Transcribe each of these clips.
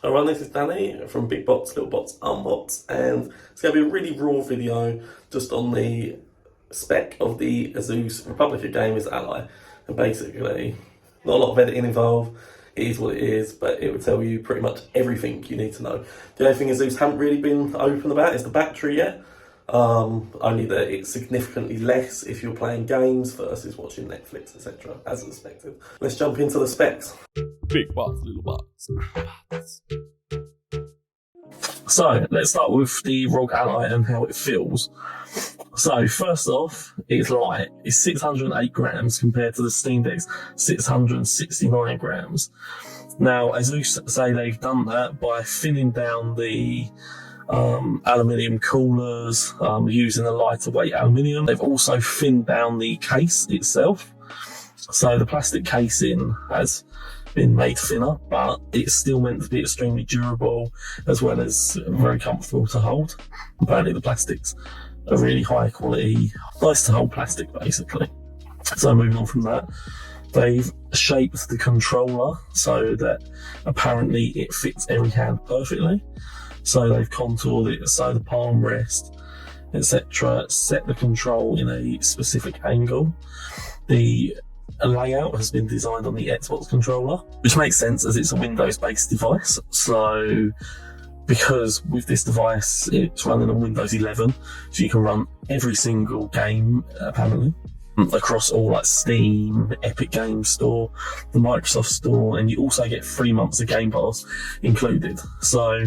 Alright, this is Danny from Big Box, Little Box, Unbox, and it's going to be a really raw video just on the spec of the Asus ROG Ally. And basically, not a lot of editing involved, it is what it is, but it will tell you pretty much everything you need to know. The only thing Asus haven't really been open about is the battery yet. Only that it's significantly less if you're playing games versus watching Netflix, etc. as expected. Let's jump into the specs. Big box, little box. So let's start with the ROG Ally and how it feels. So first off, it's light. It's 608 grams compared to the Steam Deck's 669 grams. Now, Asus say they've done that by thinning down the aluminium coolers using a lighter weight aluminium. They've also thinned down the case itself. So the plastic casing has been made thinner, but it's still meant to be extremely durable as well as very comfortable to hold. Apparently the plastics are really high quality, nice to hold plastic basically. So moving on from that, they've shaped the controller so that apparently it fits every hand perfectly. So they've contoured it so the palm rest, etc. set the control in a specific angle. The layout has been designed on the Xbox controller, which makes sense as it's a Windows-based device. So because with this device, it's running on Windows 11, so you can run every single game, apparently, across all like Steam, Epic Games Store, the Microsoft Store, and you also get 3 months of Game Pass included. So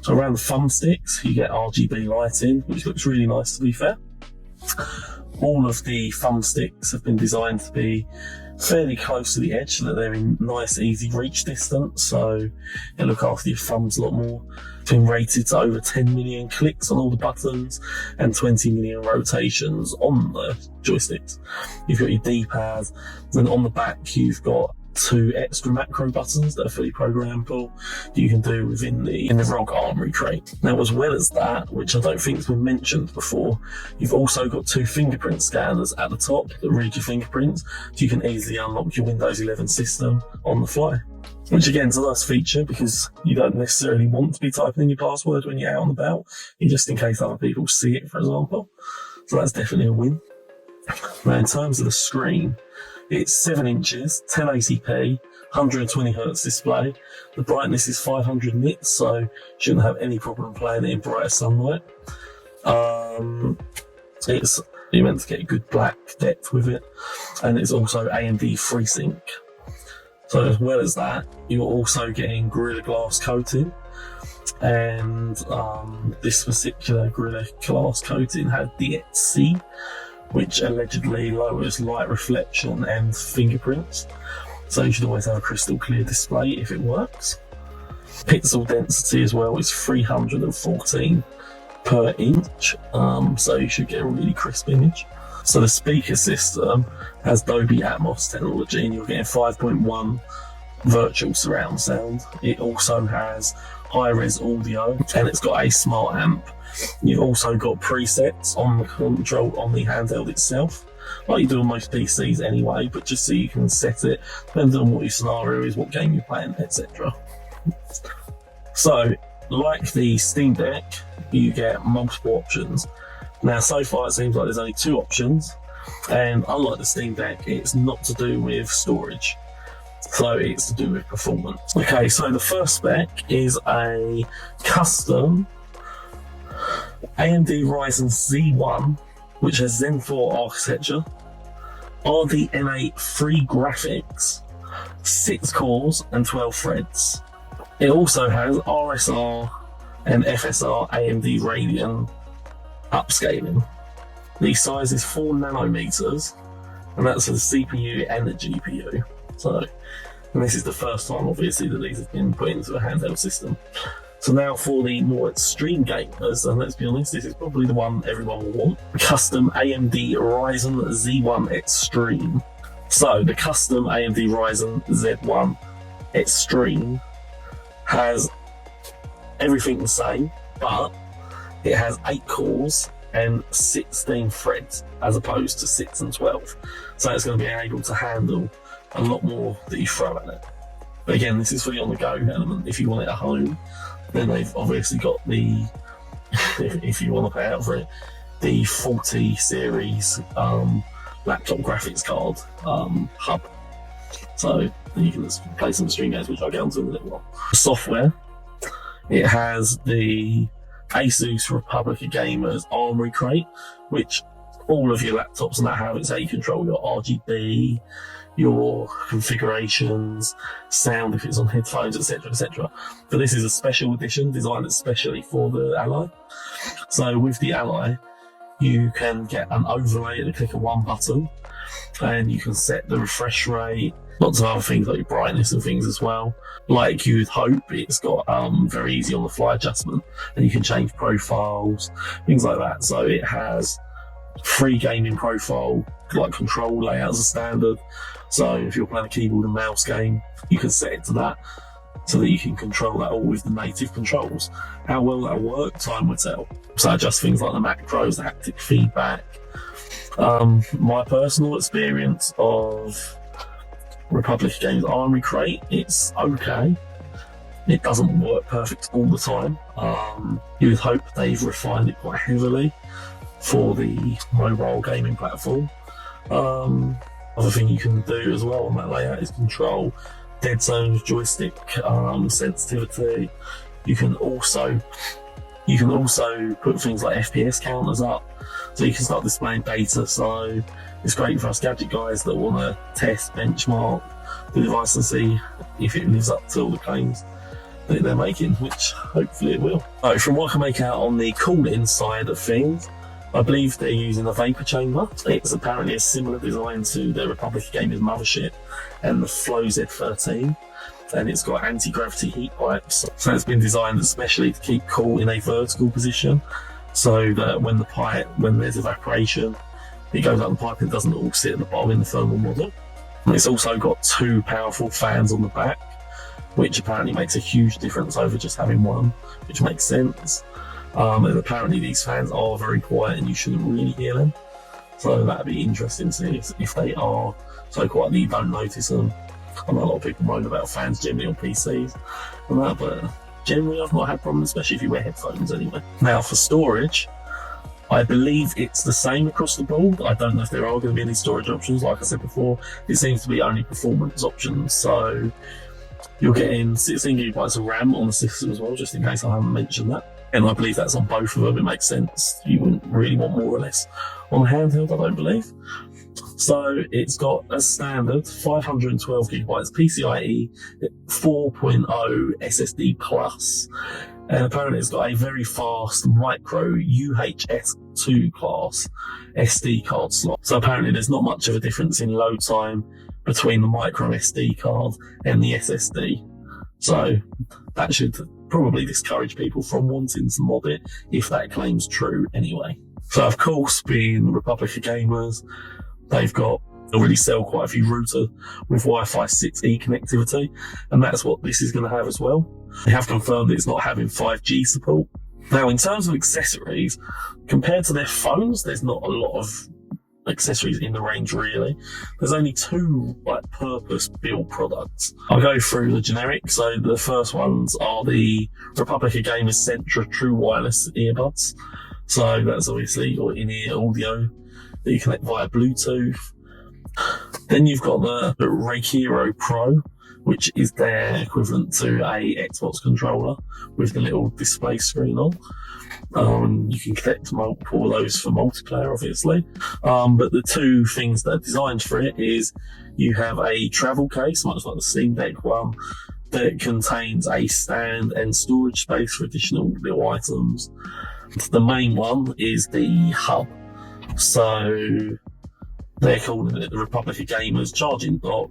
around the thumbsticks, you get RGB lighting, which looks really nice to be fair. All of the thumbsticks have been designed to be fairly close to the edge so that they're in nice, easy reach distance, so you look after your thumbs a lot more. It's been rated to over 10 million clicks on all the buttons and 20 million rotations on the joysticks. You've got your D-pad, and on the back you've got 2 extra macro buttons that are fully programmable you can do within the ROG Armory crate. Now, as well as that, which I don't think has been mentioned before, you've also got 2 fingerprint scanners at the top that read your fingerprints, so you can easily unlock your Windows 11 system on the fly. Which again is a nice feature because you don't necessarily want to be typing in your password when you're out and about, just in case other people see it, for example. So that's definitely a win. Now, in terms of the screen, it's 7 inches, 1080p, 120Hz display. The brightness is 500 nits, so you shouldn't have any problem playing it in brighter sunlight. You're meant to get good black depth with it, and it's also AMD FreeSync. So as well as that, you're also getting Gorilla Glass coating, and this particular Gorilla Glass coating had DXC, which allegedly lowers light reflection and fingerprints. So you should always have a crystal clear display if it works. Pixel density as well is 314 per inch, so you should get a really crisp image. So the speaker system has Dolby Atmos technology, and you're getting 5.1 virtual surround sound. It also has high-res audio, and it's got a smart amp. You've also got presets on the control on the handheld itself, like you do on most PCs anyway, but just so you can set it depending on what your scenario is, what game you're playing, etc. So, like the Steam Deck, you get multiple options. Now, so far it seems like there's only 2 options, and unlike the Steam Deck, it's not to do with storage. So it's to do with performance. Okay, so the first spec is a custom AMD Ryzen Z1, which has Zen 4 architecture, RDNA 3 graphics, 6 cores and 12 threads. It also has RSR and FSR AMD Radeon upscaling. The size is 4 nanometers, and that's for the CPU and the GPU. So, and this is the first time, obviously, that these have been put into a handheld system. So now for the more extreme gamers, and let's be honest, this is probably the one everyone will want, custom AMD Ryzen Z1 Extreme. So the custom AMD Ryzen Z1 Extreme has everything the same, but it has 8 cores and 16 threads as opposed to 6 and 12. So it's going to be able to handle a lot more that you throw at it. But again, this is for the on-the-go element. If you want it at home, then they've obviously got the, if you want to pay out for it, the 40 series laptop graphics card hub. So you can just play some stream games, which I'll get onto in a little while. Software, it has the Asus Republic of Gamers Armory crate, which all of your laptops and that have. It's how you control your RGB, your configurations, sound if it's on headphones, etc., etc. But this is a special edition designed especially for the Ally. So with the Ally, you can get an overlay at the click of one button, and you can set the refresh rate, lots of other things like your brightness and things as well. Like you'd hope, it's got very easy on the fly adjustment, and you can change profiles, things like that. So it has free gaming profile, like control layouts as standard. So if you're playing a keyboard and mouse game, you can set it to that so that you can control that all with the native controls. How well that'll work, time will tell. So adjust things like the macros, the haptic feedback. My personal experience of Republic of Games Armory crate, it's okay. It doesn't work perfect all the time. You would hope they've refined it quite heavily for the mobile gaming platform. Other thing you can do as well on that layout is control dead zones, joystick sensitivity. You can also put things like FPS counters up, so you can start displaying data. So it's great for us gadget guys that want to test, benchmark the device and see if it lives up to all the claims that they're making, which hopefully it will. So from what I can make out on the cooling side of things, I believe they're using a vapor chamber. It's apparently a similar design to the Republic of Gamers mothership and the Flow Z13, and it's got anti-gravity heat pipes. So it's been designed especially to keep cool in a vertical position, so that when there's evaporation, it goes up the pipe and it doesn't all sit at the bottom in the thermal model. And it's also got two powerful fans on the back, which apparently makes a huge difference over just having one, which makes sense. And apparently these fans are very quiet and you shouldn't really hear them. So that'd be interesting to see if they are so quiet that you don't notice them. I know a lot of people moan about fans generally on PCs and that, but generally I've not had problems, especially if you wear headphones anyway. Now for storage, I believe it's the same across the board. I don't know if there are going to be any storage options. Like I said before, it seems to be only performance options. So you're getting 16GB of RAM on the system as well, just in case I haven't mentioned that. And I believe that's on both of them. It makes sense. You wouldn't really want more or less on handheld, I don't believe. So it's got a standard 512GB PCIe 4.0 SSD plus, and apparently it's got a very fast micro UHS-2 class SD card slot. So apparently there's not much of a difference in load time between the micro SD card and the SSD. So that should probably discourage people from wanting to mod it, if that claim's true anyway. So of course, being Republic of Gamers, they've already sell quite a few routers with Wi-Fi 6E connectivity, and that's what this is going to have as well. They have confirmed it's not having 5G support. Now, in terms of accessories, compared to their phones, there's not a lot of accessories in the range really. There's only two purpose-built products. I'll go through the generic. So the first ones are the Republic of Gamers Centra True Wireless earbuds. So that's obviously your in-ear audio that you connect via Bluetooth. Then you've got the ROG Hero Pro, which is their equivalent to a Xbox controller with the little display screen on. You can connect multiple of those for multiplayer, obviously. But the two things that are designed for it is you have a travel case, much like the Steam Deck one, that contains a stand and storage space for additional little items. The main one is the hub. So they're calling it the Republic of Gamers charging dock,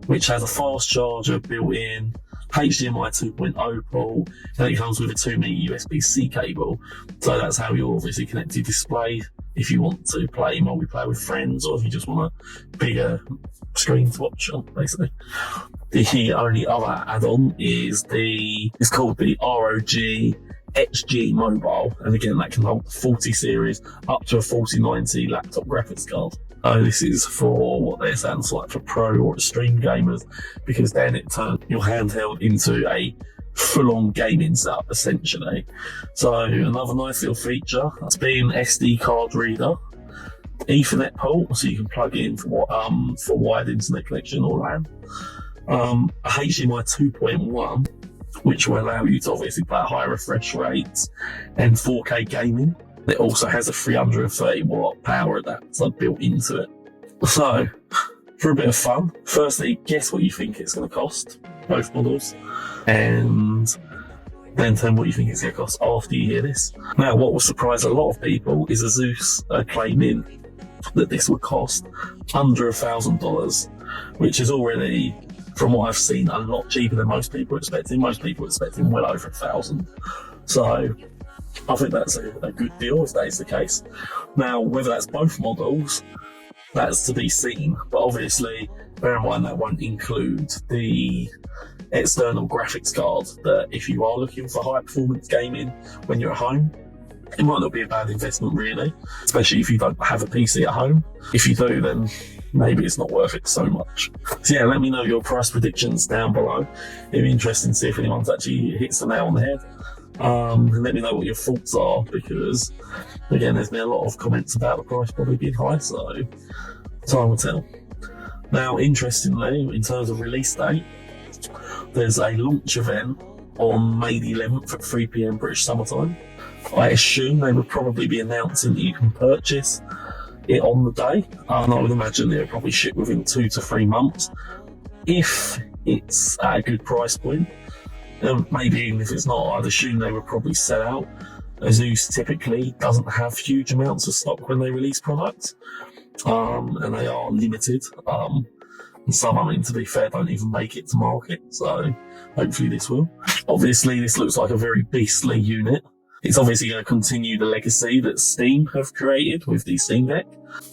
which has a fast charger built in, HDMI 2.0 port, and it comes with a 2mm USB-C cable. So that's how you'll obviously connect your display if you want to play multiplayer with friends, or if you just want a bigger screen to watch on, basically. The only other add-on is it's called the ROG XG Mobile, and again that can hold the 40 series up to a 4090 laptop graphics card. This is for what they sounds like for pro or extreme gamers, because then it turns your handheld into a full-on gaming setup essentially. So another nice little feature, it's been SD card reader, Ethernet port, so you can plug in for wired internet connection or LAN, a HDMI 2.1, which will allow you to obviously play at high refresh rates and 4K gaming. It also has a 330 watt power adapter built into it. So, for a bit of fun, firstly, guess what you think it's going to cost, both models, and then tell me what you think it's going to cost after you hear this. Now, what will surprise a lot of people is Asus are claiming that this would cost under $1,000, which is already, from what I've seen, a lot cheaper than most people are expecting. Most people are expecting well over $1,000. So, I think that's a good deal if that is the case. Now, whether that's both models, that's to be seen. But obviously, bear in mind that won't include the external graphics card, that if you are looking for high performance gaming when you're at home, it might not be a bad investment really, especially if you don't have a PC at home. If you do, then maybe it's not worth it so much. So yeah, let me know your price predictions down below. It'd be interesting to see if anyone's actually hits the nail on the head. And let me know what your thoughts are, because again, there's been a lot of comments about the price probably being high, so time will tell. Now, interestingly, in terms of release date, there's a launch event on May the 11th at 3 PM British summertime. I assume they would probably be announcing that you can purchase it on the day, and I would imagine it would probably ship within 2 to 3 months if it's at a good price point. Maybe even if it's not, I'd assume they would probably sell out. Asus typically doesn't have huge amounts of stock when they release products, and they are limited. And some, I mean, to be fair, don't even make it to market, so hopefully this will. Obviously, this looks like a very beastly unit. It's obviously going to continue the legacy that Steam have created with the Steam Deck.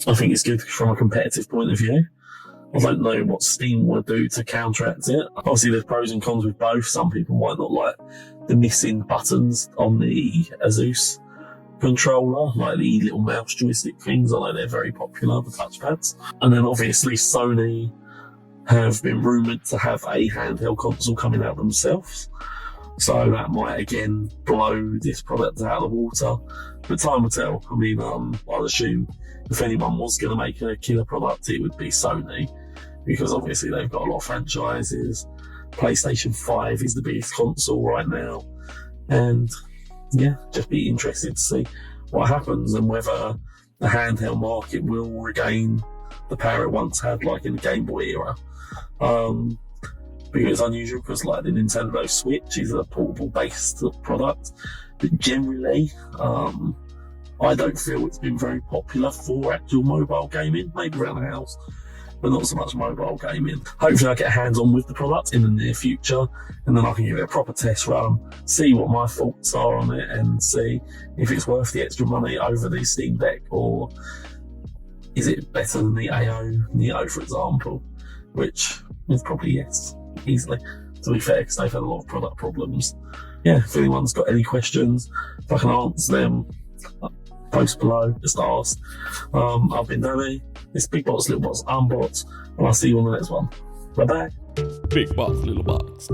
I think it's good from a competitive point of view. I don't know what Steam will do to counteract it. Obviously, there's pros and cons with both. Some people might not like the missing buttons on the Asus controller, like the little mouse joystick things. I know they're very popular, the touchpads. And then obviously Sony have been rumoured to have a handheld console coming out themselves. So that might again blow this product out of the water. But time will tell. I mean, I'll assume if anyone was going to make a killer product, it would be Sony, because obviously they've got a lot of franchises. PlayStation 5 is the biggest console right now. And yeah, just be interested to see what happens and whether the handheld market will regain the power it once had, like in the Game Boy era. Because it's unusual, because like the Nintendo Switch is a portable based product, but generally I don't feel it's been very popular for actual mobile gaming, maybe around the house, but not so much mobile gaming. Hopefully I get hands on with the product in the near future, and then I can give it a proper test run, see what my thoughts are on it, and see if it's worth the extra money over the Steam Deck, or is it better than the AO Neo, for example, which is probably yes, easily, to be fair, because they've had a lot of product problems. Yeah, if anyone's got any questions, if I can answer them, post below, just ask. I've been Danny, it's Big Box, Little Box, Unbox, and I'll see you on the next one. Bye bye. Big box, little box.